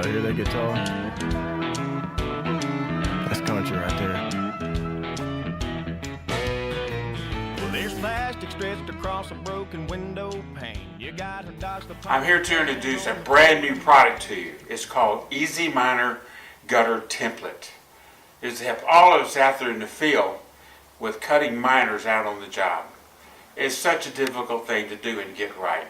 I hear that guitar. That's country right there. Well, there's plastic stretched across a broken window pane. You got to dodge the I'm here to introduce a brand new product to you. It's called Easy Miner Gutter Template. It's to help all of us out there in the field with cutting miners out on the job. It's such a difficult thing to do and get right,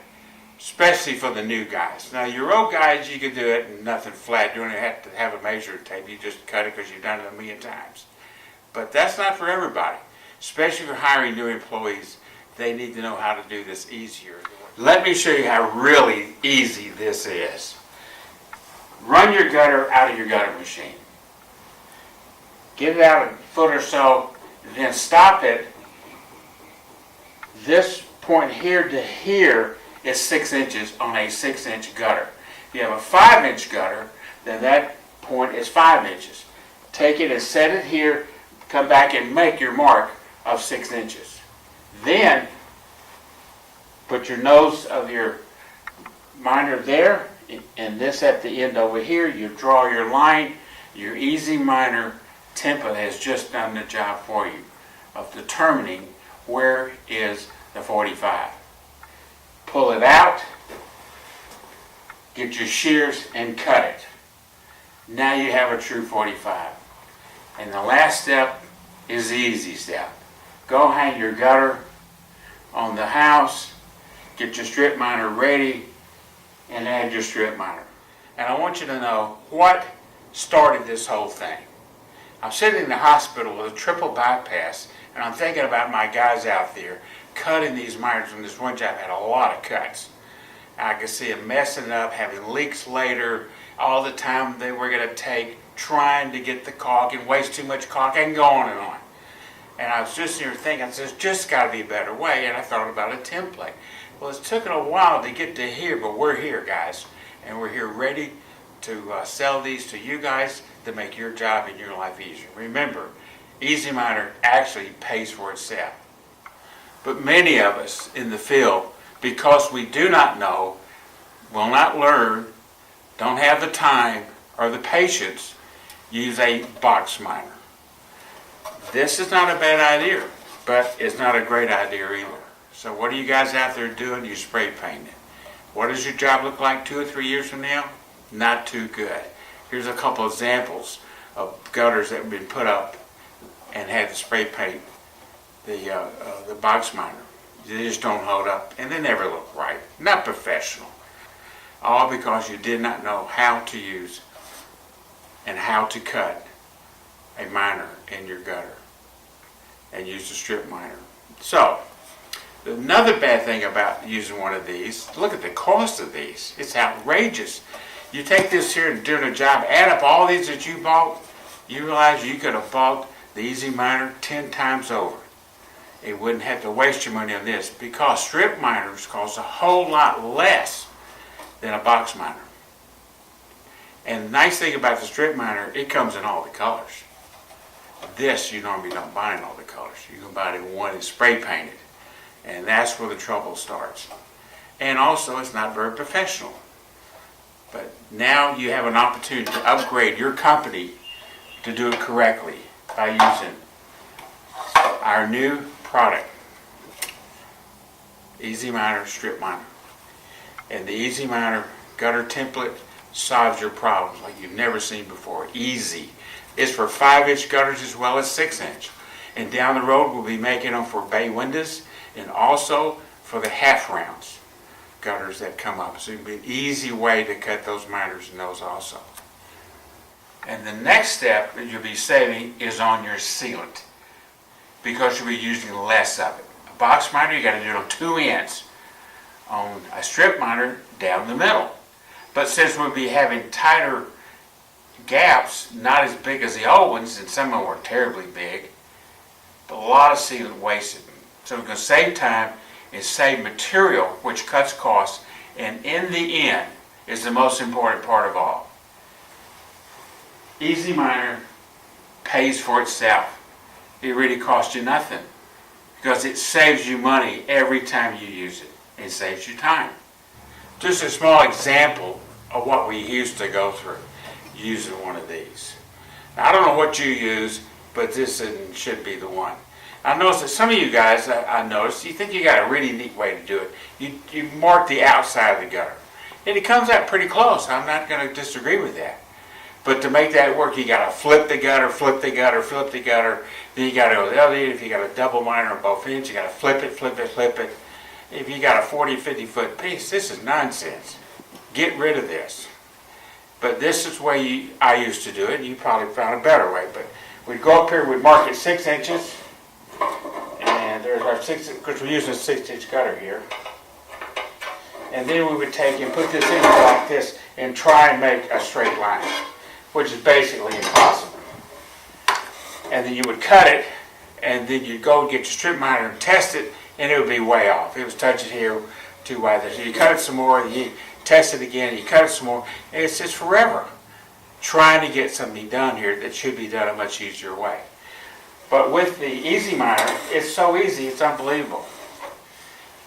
especially for the new guys. Now, your old guys, you can do it and nothing flat. You don't have to have a measuring tape. You just cut it because you've done it a million times. But that's not for everybody, especially for hiring new employees. They need to know how to do this easier. Let me show you how really easy this is. Run your gutter out of your gutter machine. Get it out a foot or so, and then stop it. This point here to here is 6 inches on a 6-inch gutter. If you have a 5-inch gutter, then that point is 5 inches. Take it and set it here, come back and make your mark of 6 inches. Then put your nose of your miner there, and this at the end over here. You draw your line. Your Easy Miner template has just done the job for you of determining where is the 45. Pull it out, get your shears and cut it. Now you have a true 45. And the last step is the easy step. Go hang your gutter on the house, get your strip miner ready, and add your strip miner. And I want you to know what started this whole thing. I'm sitting in the hospital with a triple bypass, and I'm thinking about my guys out there cutting these miners. On this one job had a lot of cuts. I could see them messing up, having leaks later, all the time they were going to take trying to get the caulk and waste too much caulk and go on and on. And I was just here thinking, there's just got to be a better way, and I thought about a template. Well, it's taken a while to get to here, but we're here, guys, and we're here ready to sell these to you guys to make your job and your life easier. Remember, Easy Miner actually pays for itself. But many of us in the field, because we do not know, will not learn, don't have the time or the patience, use a box miner. This is not a bad idea, but it's not a great idea either. So what are you guys out there doing? You spray painting. What does your job look like 2 or 3 years from now? Not too good. Here's a couple examples of gutters that have been put up and had to spray paint the box miner. They just don't hold up, and they never look right. Not professional. All because you did not know how to use and how to cut a miner in your gutter and use the strip miner. So, another bad thing about using one of these, look at the cost of these. It's outrageous. You take this here and doing a job, add up all these that you bought, you realize you could have bought the Easy Miner 10 times over. It wouldn't have to waste your money on this because strip miners cost a whole lot less than a box miner. And the nice thing about the strip miner, it comes in all the colors. This you normally don't buy in all the colors. You can buy it in one that's spray painted. And that's where the trouble starts. And also, it's not very professional. But now you have an opportunity to upgrade your company to do it correctly by using our new product, Easy Miner Strip Miner. And the Easy Miner Gutter Template solves your problems like you've never seen before. Easy. It's for 5-inch gutters as well as 6-inch. And down the road, we'll be making them for bay windows and also for the half rounds gutters that come up. So it'll be an easy way to cut those miners in those also. And the next step that you'll be saving is on your sealant because you'll be using less of it. A box miner, you got to do it on 2 ends. On a strip miner, down the middle. But since we'll be having tighter gaps, not as big as the old ones, and some of them were terribly big, but a lot of sealant wasted. So we're going to save time and save material, which cuts costs, and in the end is the most important part of all. Easy Miner pays for itself. It really costs you nothing because it saves you money every time you use it. It saves you time. Just a small example of what we used to go through. using one of these. Now, I don't know what you use, but this should be the one. I noticed that some of you guys, I noticed, you think you got a really neat way to do it. You mark the outside of the gutter. And it comes out pretty close. I'm not going to disagree with that. But to make that work, you got to flip the gutter, flip the gutter, flip the gutter. Then you got to go the other end. If you got a double miner on both ends, you got to flip it, flip it, flip it. If you got a 40, 50 foot piece, this is nonsense. Get rid of this. But this is the way I used to do it. You probably found a better way. But we'd go up here, we'd mark it 6 inches. And there's our 6, because we're using a 6-inch gutter here. And then we would take and put this in like this and try and make a straight line, which is basically impossible. And then you would cut it, and then you'd go and get your strip miner and test it, and it would be way off. It was touching here too wide. So you cut it some more, you test it again, you cut it some more, and it's just forever trying to get something done here that should be done a much easier way. But with the Easy Miner, it's so easy, it's unbelievable.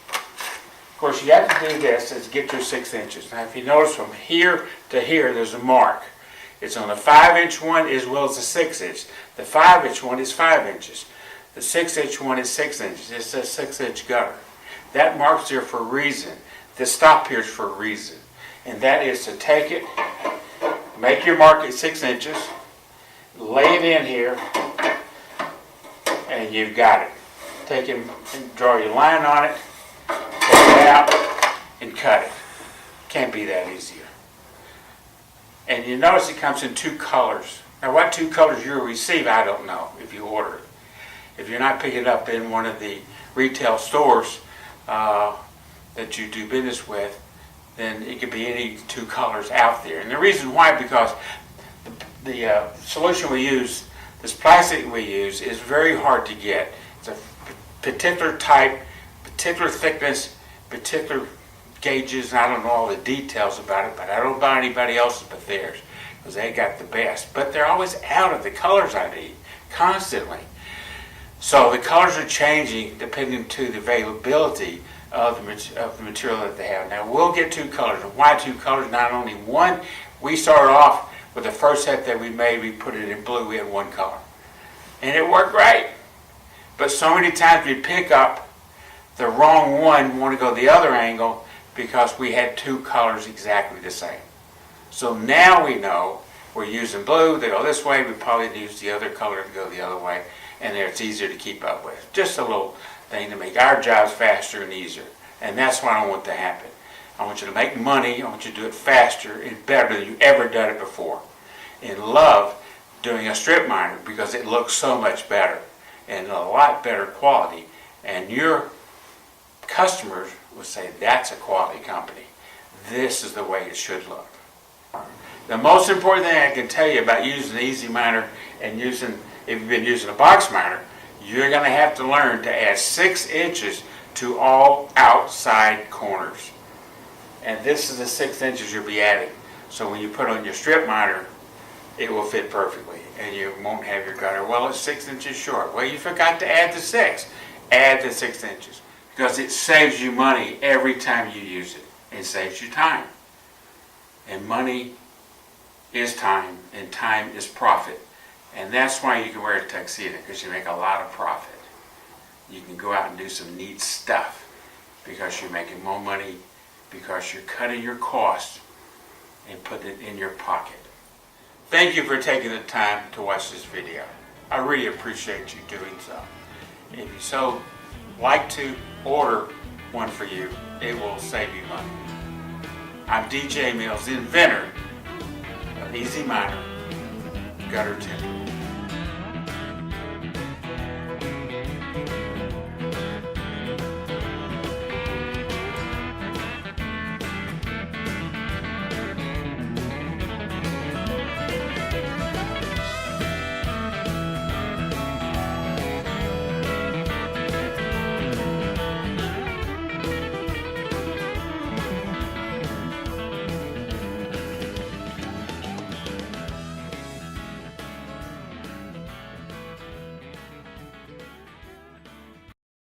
Of course, you have to do this is get your 6 inches. Now, if you notice from here to here, there's a mark. It's on the 5-inch one as well as the 6-inch. The 5-inch one is 5 inches. The 6-inch one is 6 inches. It's a 6-inch gutter. That mark's there for a reason. This stop here is for a reason. And that is to take it, make your mark at 6 inches, lay it in here, and you've got it. Take it and draw your line on it, take it out, and cut it. Can't be that easier. And you notice it comes in 2 colors. Now what 2 colors you'll receive, I don't know if you order it. If you're not picking it up in one of the retail stores that you do business with, then it could be any 2 colors out there. And the reason why, because the solution we use, this plastic we use, is very hard to get. It's a particular type, particular thickness, particular gauges, and I don't know all the details about it, but I don't buy anybody else's but theirs, because they got the best. But they're always out of the colors I need, constantly. So the colors are changing depending to the availability of the material that they have. Now we'll get 2 colors. And why 2 colors? Not only one, we started off with the first set that we made, we put it in blue, we had 1 color. And it worked great. But so many times we pick up the wrong one, want to go the other angle, because we had 2 colors exactly the same. So now we know we're using blue, they go this way, we probably use the other color to go the other way, and there it's easier to keep up with. Just a little thing to make our jobs faster and easier. And that's what I want to happen. I want you to make money, I want you to do it faster and better than you've ever done it before. And love doing a strip miner because it looks so much better and a lot better quality. And your customers will say, that's a quality company. This is the way it should look. The most important thing I can tell you about using the Easy Miner and using, if you've been using a box miner, you're going to have to learn to add 6 inches to all outside corners. And this is the 6 inches you'll be adding. So when you put on your strip miner, it will fit perfectly and you won't have your gutter, well, it's 6 inches short. Well, you forgot to add the 6. Add the 6 inches because it saves you money every time you use it. It saves you time. And money is time, and time is profit. And that's why you can wear a tuxedo, because you make a lot of profit. You can go out and do some neat stuff because you're making more money, because you're cutting your costs and putting it in your pocket. Thank you for taking the time to watch this video. I really appreciate you doing so. If you so like to order one for you, it will save you money. I'm DJ Mills, the inventor of Easy Miner Gutter Template.